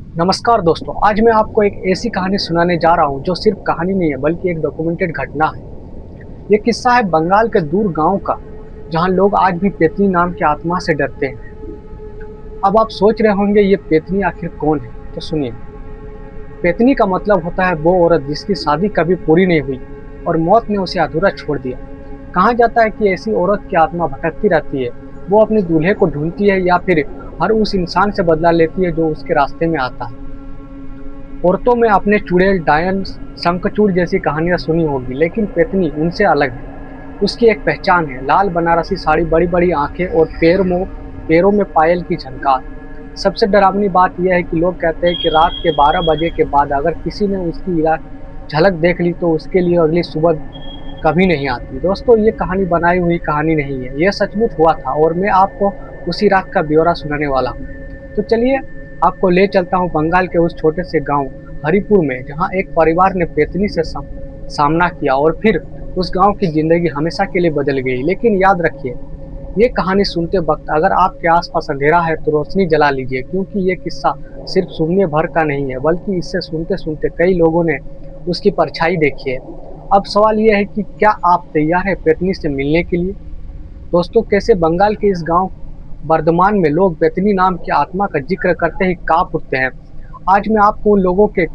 नमस्कार दोस्तों, आज मैं आपको एक ऐसी कहानी सुनाने जा रहा हूँ जो सिर्फ कहानी नहीं है बल्कि एक डॉक्यूमेंटेड घटना है। ये किस्सा है बंगाल के दूर गांव का, जहाँ लोग आज भी पेतनी नाम की आत्मा से डरते हैं। अब आप सोच रहे होंगे ये पेतनी आखिर कौन है, तो सुनिए। पेतनी का मतलब होता है वो औरत जिसकी शादी कभी पूरी नहीं हुई और मौत ने उसे अधूरा छोड़ दिया। कहा जाता है कि ऐसी औरत की आत्मा भटकती रहती है, वो अपने दूल्हे को ढूंढती है या फिर हर उस इंसान से बदला लेती है जो उसके रास्ते में आता है। औरतों में आपने चुड़ैल, डायन, शंखचूड़ जैसी कहानियां सुनी होगी, लेकिन पेतनी उनसे अलग है। उसकी एक पहचान है, लाल बनारसी साड़ी, बड़ी बड़ी आंखें और पैरों में पायल की झनकार। सबसे डरावनी बात यह है कि लोग कहते हैं कि रात के 12 बजे के बाद अगर किसी ने उसकी झलक देख ली तो उसके लिए अगली सुबह कभी नहीं आती। दोस्तों, ये कहानी बनाई हुई कहानी नहीं है, यह सचमुच हुआ था और मैं आपको उसी रात का ब्यौरा सुनाने वाला हूँ। तो चलिए, आपको ले चलता हूँ बंगाल के उस छोटे से गांव हरिपुर में, जहाँ एक परिवार ने पेतनी से सामना किया और फिर उस गांव की जिंदगी हमेशा के लिए बदल गई। लेकिन याद रखिए, ये कहानी सुनते वक्त अगर आपके आसपास अंधेरा है तो रोशनी जला लीजिए, क्योंकि ये किस्सा सिर्फ सुनने भर का नहीं है बल्कि इससे सुनते सुनते कई लोगों ने उसकी परछाई देखी है। अब सवाल यह है कि क्या आप तैयार हैं पेतनी से मिलने के लिए? दोस्तों, कैसे बंगाल के इस गांव वर्धमान में लोग पेतनी नाम की आत्मा का जिक्र करते ही कांप उठते हैं। आज मैं आपको उन लोगों के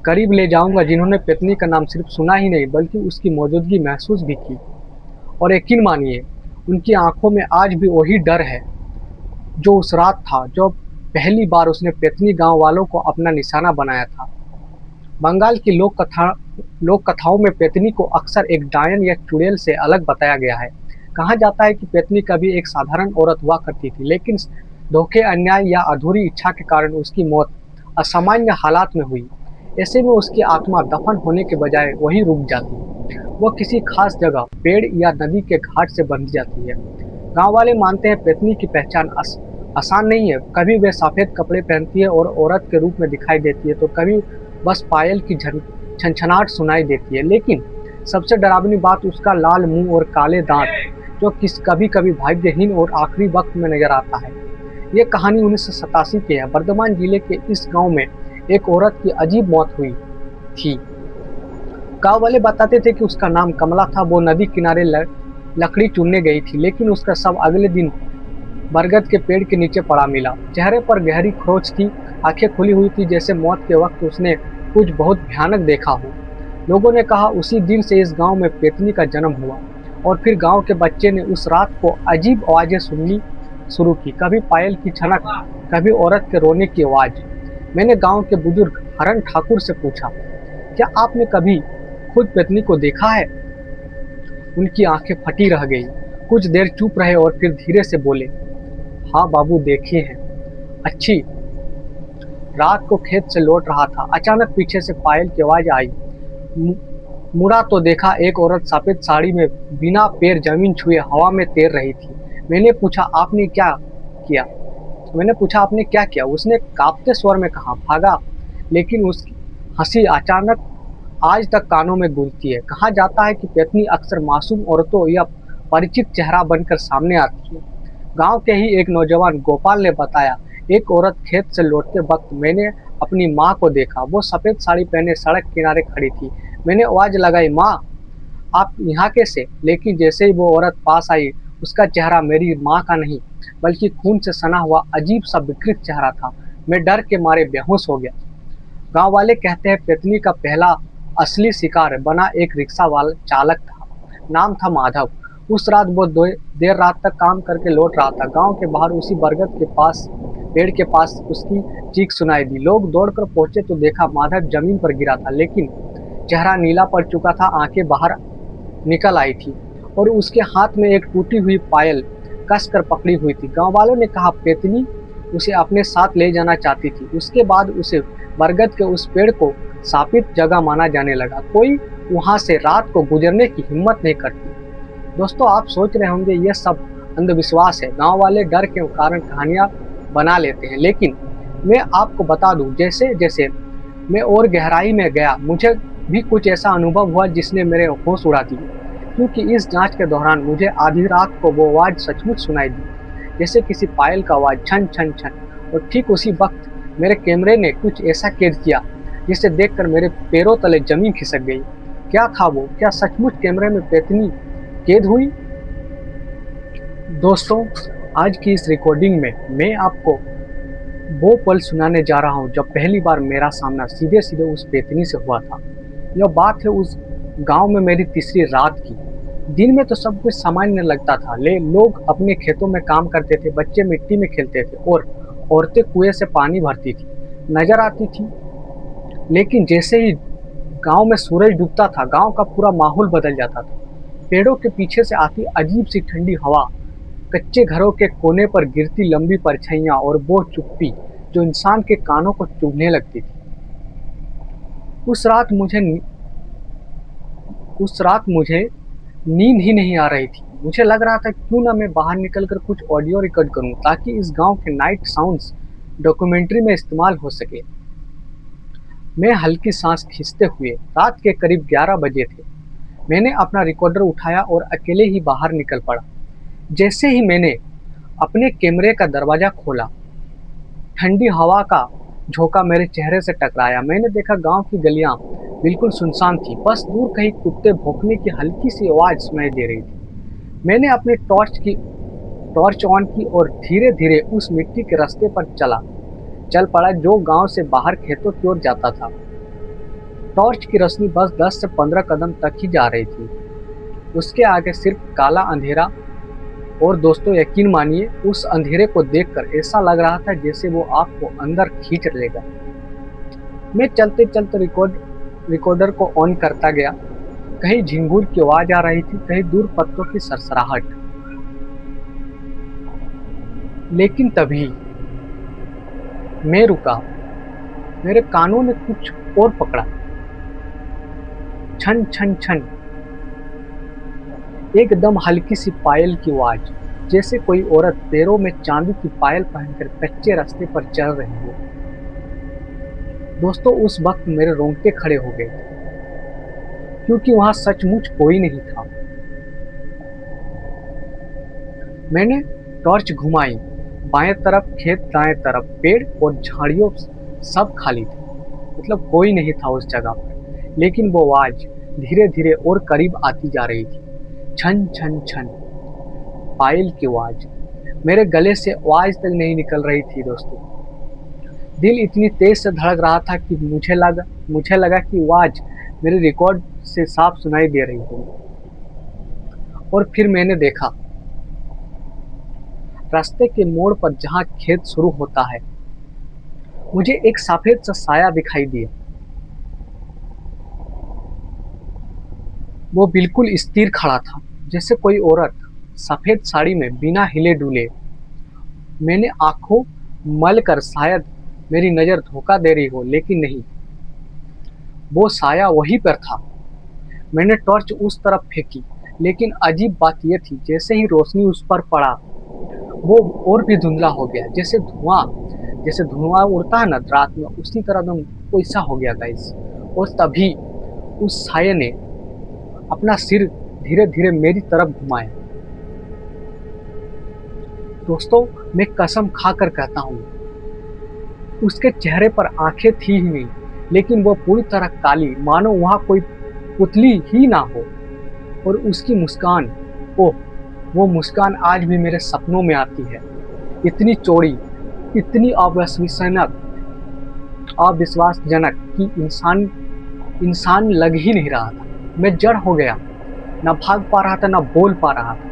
करीब ले जाऊंगा जिन्होंने पेतनी का नाम सिर्फ सुना ही नहीं बल्कि उसकी मौजूदगी महसूस भी की। और यकीन मानिए, उनकी आंखों में आज भी वही डर है जो उस रात था, जो पहली बार उसने पेतनी गांव वालों को अपना निशाना बनाया था। बंगाल की लोक कथाओं में पेतनी को अक्सर एक डायन या चुड़ैल से अलग बताया गया है। कहा जाता है कि पेतनी कभी एक साधारण औरत हुआ करती थी, लेकिन धोखे, अन्याय या अधूरी इच्छा के कारण उसकी मौत असामान्य हालात में हुई। ऐसे में उसकी आत्मा दफन होने के बजाय वहीं रुक जाती। वो किसी खास जगह, पेड़ या नदी के घाट से बंध जाती है। गांव वाले मानते हैं पेतनी की पहचान आसान नहीं है। कभी वे सफेद कपड़े पहनती है और औरत के रूप में दिखाई देती है, तो कभी बस पायल की छनछनाहट सुनाई देती है। लेकिन सबसे डरावनी बात उसका लाल मुंह और काले दांत, जो कभी कभी भाग्यहीन और आखिरी वक्त में नजर आता है। ये कहानी 1987 की है। वर्धमान जिले के इस गांव में एक औरत की अजीब मौत हुई थी। गांव वाले बताते थे कि उसका नाम कमला था। वो नदी किनारे लकड़ी चुनने गई थी, लेकिन उसका शव अगले दिन बरगद के पेड़ के नीचे पड़ा मिला। चेहरे पर गहरी खरोंच थी, आंखें खुली हुई थी, जैसे मौत के वक्त उसने कुछ बहुत भयानक देखा हो। लोगों ने कहा उसी दिन से इस गांव में पेतनी का जन्म हुआ। और फिर गांव के बच्चे ने उस रात को अजीब आवाजें सुननी शुरू की, कभी पायल की छनक, कभी औरत के रोने की आवाज। मैंने गांव के बुजुर्ग हरण ठाकुर से पूछा, क्या आपने कभी खुद पेतनी को देखा है? उनकी आंखें फटी रह गई। कुछ देर चुप रहे और फिर धीरे से बोले, हाँ बाबू, देखे हैं। अच्छी। रात को खेत से लौट रहा था, अचानक पीछे से पायल की आवाज आई। मुड़ा तो देखा एक औरत सफेद साड़ी में बिना पैर जमीन छुए हवा में तैर रही थी। मैंने पूछा आपने क्या किया मैंने पूछा आपने क्या किया? उसने कांपते स्वर में कहा, भागा। लेकिन उसकी हंसी अचानक आज तक कानों में गूंजती है। कहा जाता है कि पेतनी अक्सर मासूम औरतों या परिचित चेहरा बनकर सामने आती है। गांव के ही एक नौजवान गोपाल ने बताया, एक औरत खेत से लौटते वक्त मैंने अपनी माँ को देखा। वो सफेद साड़ी पहने सड़क किनारे खड़ी थी। मैंने आवाज लगाई, माँ आप यहाँ कैसे? लेकिन जैसे ही वो औरत पास आई, उसका चेहरा मेरी माँ का नहीं बल्कि खून से सना हुआ अजीब सा विकृत चेहरा था। मैं डर के मारे बेहोश हो गया। गांव वाले कहते हैं पेतनी का पहला असली शिकार बना एक रिक्शा वाला चालक था। नाम था माधव। उस रात वो देर रात तक काम करके लौट रहा था। गांव के बाहर उसी बरगद के पास, पेड़ के पास उसकी चीख सुनाई दी। लोग दौड़कर पहुंचे तो देखा माधव जमीन पर गिरा था, लेकिन चेहरा नीला पड़ चुका था, आंखें बाहर निकल आई थी और उसके हाथ में एक टूटी हुई पायल कसकर पकड़ी हुई थी। गांव वालों ने कहा पेतनी उसे अपने साथ ले जाना चाहती थी। उसके बाद उसे बरगद के उस पेड़ को शापित जगह माना जाने लगा। कोई वहां से रात को गुजरने की हिम्मत नहीं करती। दोस्तों, आप सोच रहे होंगे ये सब अंधविश्वास है, गांव वाले डर के कारण कहानियां बना लेते हैं। लेकिन मैं आपको बता दूं, जैसे जैसे मैं और गहराई में गया, मुझे भी कुछ ऐसा अनुभव हुआ जिसने मेरे होश उड़ा दिए। क्योंकि इस जांच के दौरान मुझे आधी रात को वो आवाज सचमुच सुनाई दी, जैसे किसी पायल का आवाज, छन छन छन। और ठीक उसी वक्त मेरे कैमरे ने कुछ ऐसा कैद किया जिसे देखकर मेरे पैरों तले जमीन खिसक गई। क्या था वो? क्या सचमुच कैमरे में पेतनी कैद हुई? दोस्तों, आज की इस रिकॉर्डिंग में मैं आपको वो पल सुनाने जा रहा हूँ जब पहली बार मेरा सामना सीधे सीधे उस पेतनी से हुआ था। यह बात है उस गांव में मेरी तीसरी रात की। दिन में तो सब कुछ सामान्य लगता था। लोग अपने खेतों में काम करते थे, बच्चे मिट्टी में खेलते थे और औरतें कुएं से पानी भरती थी नजर आती थी। लेकिन जैसे ही गांव में सूरज डूबता था, गांव का पूरा माहौल बदल जाता था। पेड़ों के पीछे से आती अजीब सी ठंडी हवा, कच्चे घरों के कोने पर गिरती लंबी परछाइयां और वो चुप्पी जो इंसान के कानों को चुभने लगती थी। उस रात मुझे उस रात मुझे नींद ही नहीं आ रही थी। मुझे लग रहा था क्यों ना मैं बाहर निकलकर कुछ ऑडियो रिकॉर्ड करूं ताकि इस गांव के नाइट साउंड्स डॉक्यूमेंट्री में इस्तेमाल हो सके। मैं हल्की सांस खींचते हुए, रात के करीब 11 बजे थे, मैंने अपना रिकॉर्डर उठाया और अकेले ही बाहर निकल पड़ा। जैसे ही मैंने अपने कैमरे का दरवाजा खोला, ठंडी हवा का झोंका मेरे चेहरे से टकराया। मैंने देखा गांव की गलियां बिल्कुल सुनसान थी, बस दूर कहीं कुत्ते भौंकने की हल्की सी आवाज सुनाई दे रही थी। मैंने अपनी टॉर्च ऑन की और धीरे धीरे उस मिट्टी के रास्ते पर चल पड़ा जो गांव से बाहर खेतों की ओर जाता था। टॉर्च की रोशनी बस 10 से 15 कदम तक ही जा रही थी। उसके आगे सिर्फ काला अंधेरा। और दोस्तों, यकीन मानिए, उस अंधेरे को देखकर ऐसा लग रहा था जैसे वो आपको अंदर खींच लेगा। मैं चलते चलते रिकॉर्डर को ऑन करता गया। कहीं झिंगुर की आवाज आ रही थी, कहीं दूर पत्तों की सरसराहट। लेकिन तभी मैं रुका। मेरे कानों ने कुछ और पकड़ा। छन छन छन, एकदम हल्की सी पायल की आवाज, जैसे कोई औरत पैरों में चांदी की पायल पहनकर कच्चे रास्ते पर चल रही हो। दोस्तों, उस वक्त मेरे रोंगटे खड़े हो गए क्योंकि वहां सचमुच कोई नहीं था। मैंने टॉर्च घुमाई। बाएं तरफ खेत, दाएं तरफ पेड़ और झाड़ियों सब खाली थे। मतलब कोई नहीं था उस जगह पर। लेकिन वो आवाज धीरे धीरे और करीब आती जा रही थी। छन छन छन, पायल की आवाज। मेरे गले से आवाज तक नहीं निकल रही थी दोस्तों। दिल इतनी तेज से धड़क रहा था कि मुझे लगा कि आवाज मेरे रिकॉर्ड से साफ सुनाई दे रही होगी। और फिर मैंने देखा, रास्ते के मोड़ पर जहां खेत शुरू होता है, मुझे एक सफेद सा साया दिखाई दिया। वो बिल्कुल स्थिर खड़ा था, जैसे कोई औरत सफेद साड़ी में बिना हिले डुले। मैंने आंखों मल कर, शायद मेरी नजर धोखा दे रही हो, लेकिन नहीं, वो साया वहीं पर था। मैंने टॉर्च उस तरफ फेंकी, लेकिन अजीब बात यह थी, जैसे ही रोशनी उस पर पड़ा, वो और भी धुंधला हो गया, जैसे धुआं उड़ता है ना रात में, उसी तरह एकदम वैसा हो गया गाइस। और तभी उस साये ने अपना सिर धीरे धीरे मेरी तरफ घुमाया। दोस्तों, मैं कसम खाकर कहता हूँ, उसके चेहरे पर आंखें थी ही नहीं, लेकिन वो पूरी तरह काली, मानो वहां कोई पुतली ही ना हो। और उसकी मुस्कान, ओह, वो मुस्कान आज भी मेरे सपनों में आती है। इतनी चौड़ी, इतनी अविश्वासजनक कि इंसान लग ही नहीं रहा था। मैं जड़ हो गया, ना भाग पा रहा था, ना बोल पा रहा था।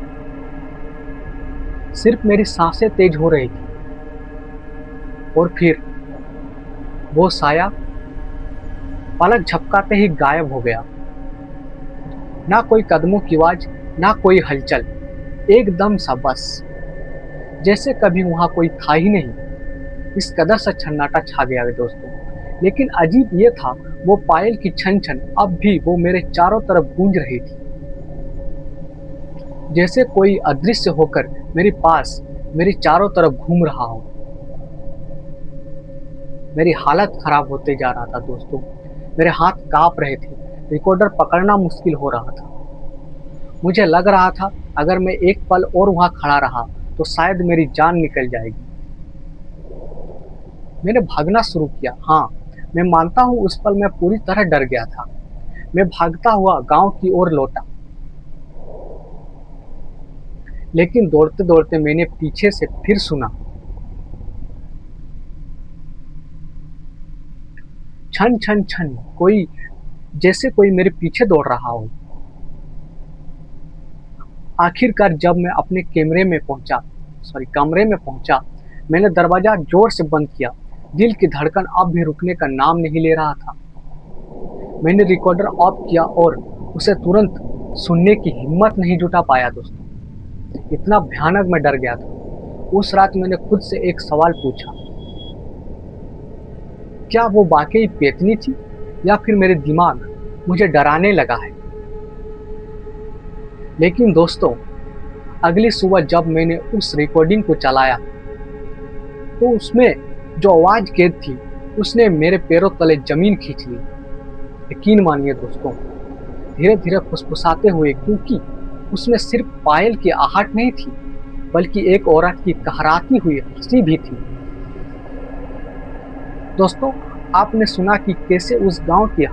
सिर्फ मेरी सांसें तेज हो रही थी। और फिर वो साया पलक झपकाते ही गायब हो गया। ना कोई कदमों की आवाज, ना कोई हलचल, एकदम सा बस, जैसे कभी वहां कोई था ही नहीं। इस कदर से सन्नाटा छा गया दोस्तों। लेकिन अजीब ये था, वो पायल की छन छन अब भी वो मेरे चारों तरफ गूंज रही थी, जैसे कोई अदृश्य होकर मेरे पास, मेरी चारों तरफ घूम रहा हो। मेरी हालत खराब होते जा रहा था दोस्तों। मेरे हाथ कांप रहे थे, रिकॉर्डर पकड़ना मुश्किल हो रहा था। मुझे लग रहा था अगर मैं एक पल और वहां खड़ा रहा तो शायद मेरी जान निकल जाएगी। मैंने भागना शुरू किया। हाँ, मैं मानता हूँ उस पल मैं पूरी तरह डर गया था। मैं भागता हुआ गांव की ओर लौटा, लेकिन दौड़ते-दौड़ते मैंने पीछे से फिर सुना, छन छन छन, कोई जैसे कोई मेरे पीछे दौड़ रहा हो। आखिरकार जब मैं अपने कमरे में पहुंचा, मैंने दरवाजा जोर से बंद किया। दिल की धड़कन अब भी रुकने का नाम नहीं ले रहा था। मैंने रिकॉर्डर ऑफ किया और उसे तुरंत सुनने की हिम्मत नहीं जुटा पाया दोस्तों। इतना भयानक मैं डर गया था। उस रात मैंने खुद से एक सवाल पूछा, क्या वो वाकई पेतनी थी या फिर मेरे दिमाग मुझे डराने लगा है। लेकिन दोस्तों, अगली सुबह जब मैंने उस रिकॉर्डिंग को चलाया तो उसमें जो आवाज कैद थी उसने मेरे पैरों तले जमीन खींच ली। यकीन मानिए दोस्तों, धीरे धीरे फुसफुसाते हुए, क्योंकि उसमें सिर्फ पायल की आहट नहीं थी बल्कि एक औरत की कहराती हुई हंसी भी थी। दोस्तों, आपने सुना कि कैसे उस गांव की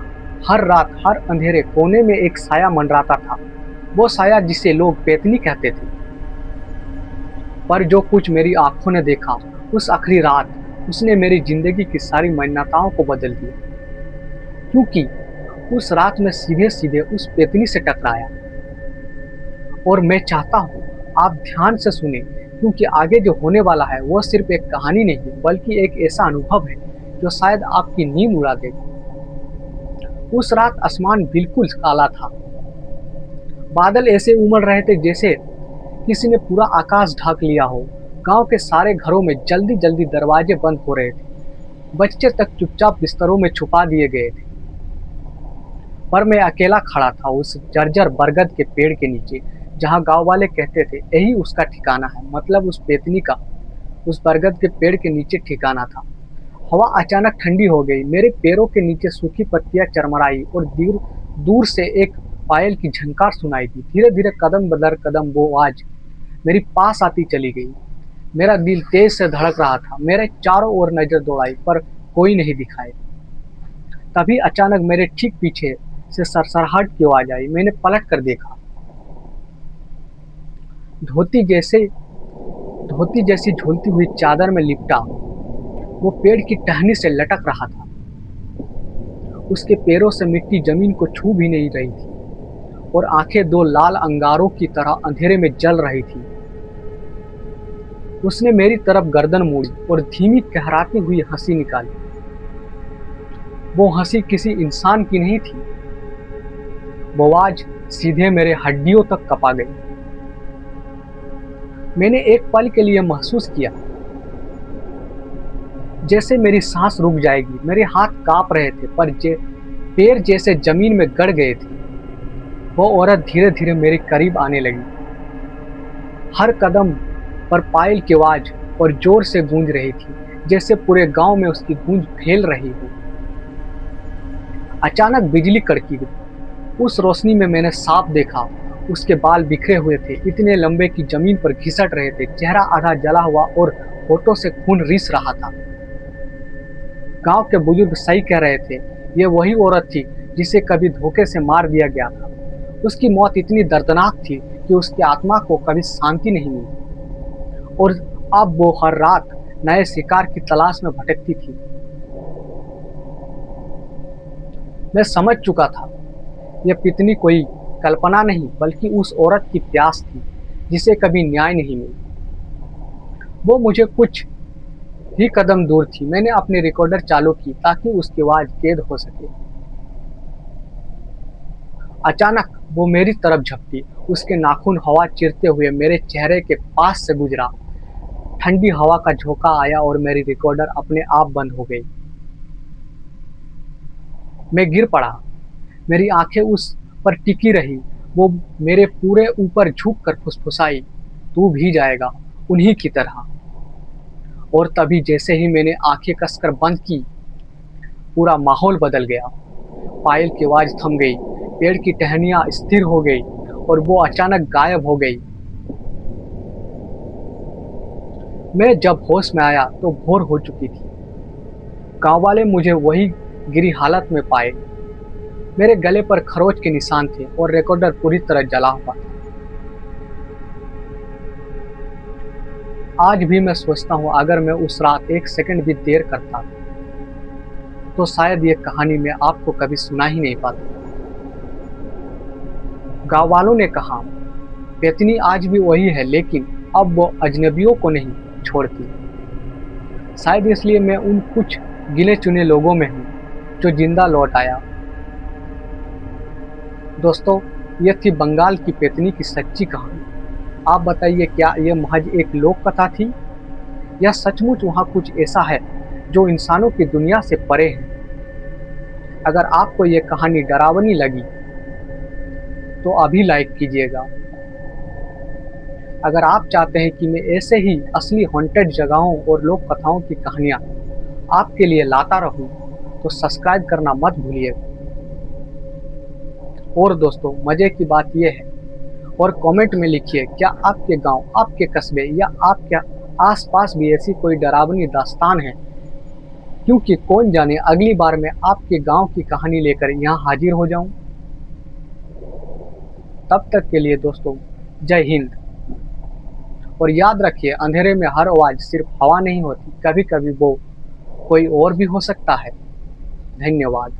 हर रात हर अंधेरे कोने में एक साया मंडराता था। वो साया जिसे लोग पेतनी कहते थे। पर जो कुछ मेरी आंखों ने देखा उस आखिरी रात, उसने मेरी जिंदगी की सारी मान्यताओं को बदल दिया। क्योंकि उस रात में सीधे सीधे उस पेतनी से टकराया। और मैं चाहता हूँ आप ध्यान से सुने, क्योंकि आगे जो होने वाला है वो सिर्फ एक कहानी नहीं बल्कि एक ऐसा अनुभव है जो शायद आपकी नींद उड़ा देगी। उस रात आसमान बिल्कुल काला था। बादल ऐसे उमड़ रहे थे जैसे किसी ने पूरा आकाश ढक लिया हो। गांव के सारे घरों में जल्दी जल्दी दरवाजे बंद हो रहे थे। बच्चे तक चुपचाप बिस्तरों में छुपा दिए गए थे। पर मैं अकेला खड़ा था उस जर्जर बरगद के पेड़ के नीचे, जहां गांव वाले कहते थे यही उसका ठिकाना है। मतलब उस पेतनी का उस बरगद के पेड़ के नीचे ठिकाना था। हवा अचानक ठंडी हो गई। मेरे पैरों के नीचे सूखी पत्तियां चरमराई और दूर दूर से एक पायल की झंकार सुनाई दी। धीरे धीरे कदम बदर कदम वो आवाज मेरी पास आती चली गई। मेरा दिल तेज से धड़क रहा था। मेरे चारों ओर नजर दौड़ाई पर कोई नहीं दिखाई। तभी अचानक मेरे ठीक पीछे से सरसराहट की आवाज आई। मैंने पलट कर देखा। धोती जैसे धोती जैसी झूलती हुई चादर में लिपटा वो पेड़ की टहनी से लटक रहा था। उसके पैरों से मिट्टी जमीन को छू भी नहीं रही थी और आंखें दो लाल अंगारों की तरह अंधेरे में जल रही थी। उसने मेरी तरफ गर्दन मोड़ी और धीमी कहराती हुई हंसी निकाली। वो हंसी किसी इंसान की नहीं थी। वो आवाज सीधे मेरे हड्डियों तक कपा गई। मैंने एक पल के लिए महसूस किया जैसे मेरी सांस रुक जाएगी। मेरे हाथ कांप रहे थे पर पैर जैसे जमीन में गड़ गए थे। वो औरत धीरे धीरे मेरे करीब आने लगी। हर कदम पर पायल की आवाज और जोर से गूंज रही थी, जैसे पूरे गांव में उसकी गूंज फैल रही हो। अचानक बिजली कड़की। उस रोशनी में मैंने साफ देखा। उसके बाल बिखरे हुए थे, इतने लंबे कि जमीन पर घिसट रहे थे। चेहरा आधा जला हुआ और होठों से खून रिस रहा था। गांव के बुजुर्ग सही कह रहे थे, ये वही औरत थी जिसे कभी धोखे से मार दिया गया था। उसकी मौत इतनी दर्दनाक थी कि उसकी आत्मा को कभी शांति नहीं मिली और अब वो हर रात नए शिकार की तलाश में भटकती थी। मैं समझ चुका था, यह पितनी कोई कल्पना नहीं बल्कि उस औरत की प्यास थी जिसे कभी न्याय नहीं मिला। वो मुझे कुछ ही कदम दूर थी। मैंने अपनी रिकॉर्डर चालू की ताकि उसकी आवाज कैद हो सके। अचानक वो मेरी तरफ झपटी। उसके नाखून हवा चीरते हुए मेरे चेहरे के पास से गुजरा। ठंडी हवा का झोंका आया और मेरी रिकॉर्डर अपने आप बंद हो गई। मैं गिर पड़ा। मेरी आंखें उस पर टिकी रही। वो मेरे पूरे ऊपर झुक कर फुसफुसाई, तू भी जाएगा उन्हीं की तरह। और तभी जैसे ही मैंने आंखें कसकर बंद की, पूरा माहौल बदल गया। पायल की आवाज थम गई, पेड़ की टहनियां स्थिर हो गई और वो अचानक गायब हो गई। मैं जब होश में आया तो भोर हो चुकी थी। गांव वाले मुझे वही गिरी हालत में पाए। मेरे गले पर खरोच के निशान थे और रिकॉर्डर पूरी तरह जला हुआ था। आज भी मैं सोचता हूँ अगर मैं उस रात एक सेकंड भी देर करता तो शायद ये कहानी मैं आपको कभी सुना ही नहीं पाता। गांव वालों ने कहा, पेतनी आज भी वही है, लेकिन अब वो अजनबियों को नहीं छोड़ती। शायद इसलिए मैं उन कुछ गिने चुने लोगों में हूँ जो जिंदा लौट आया। दोस्तों, ये थी बंगाल की पेतनी की सच्ची कहानी। आप बताइए, क्या यह महज एक लोक कथा थी या सचमुच वहाँ कुछ ऐसा है जो इंसानों की दुनिया से परे है? अगर आपको ये कहानी डरावनी लगी तो अभी लाइक कीजिएगा। अगर आप चाहते हैं कि मैं ऐसे ही असली हॉन्टेड जगहों और लोक कथाओं की कहानियाँ आपके लिए लाता रहूं, तो सब्सक्राइब करना मत भूलिएगा। और दोस्तों, मज़े की बात यह है, और कमेंट में लिखिए, क्या आपके गांव, आपके कस्बे या आपके आसपास भी ऐसी कोई डरावनी दास्तान है? क्योंकि कौन जाने अगली बार मैं आपके गांव की कहानी लेकर यहाँ हाजिर हो जाऊं। तब तक के लिए दोस्तों, जय हिंद। और याद रखिए, अंधेरे में हर आवाज़ सिर्फ हवा नहीं होती, कभी कभी वो कोई और भी हो सकता है। धन्यवाद।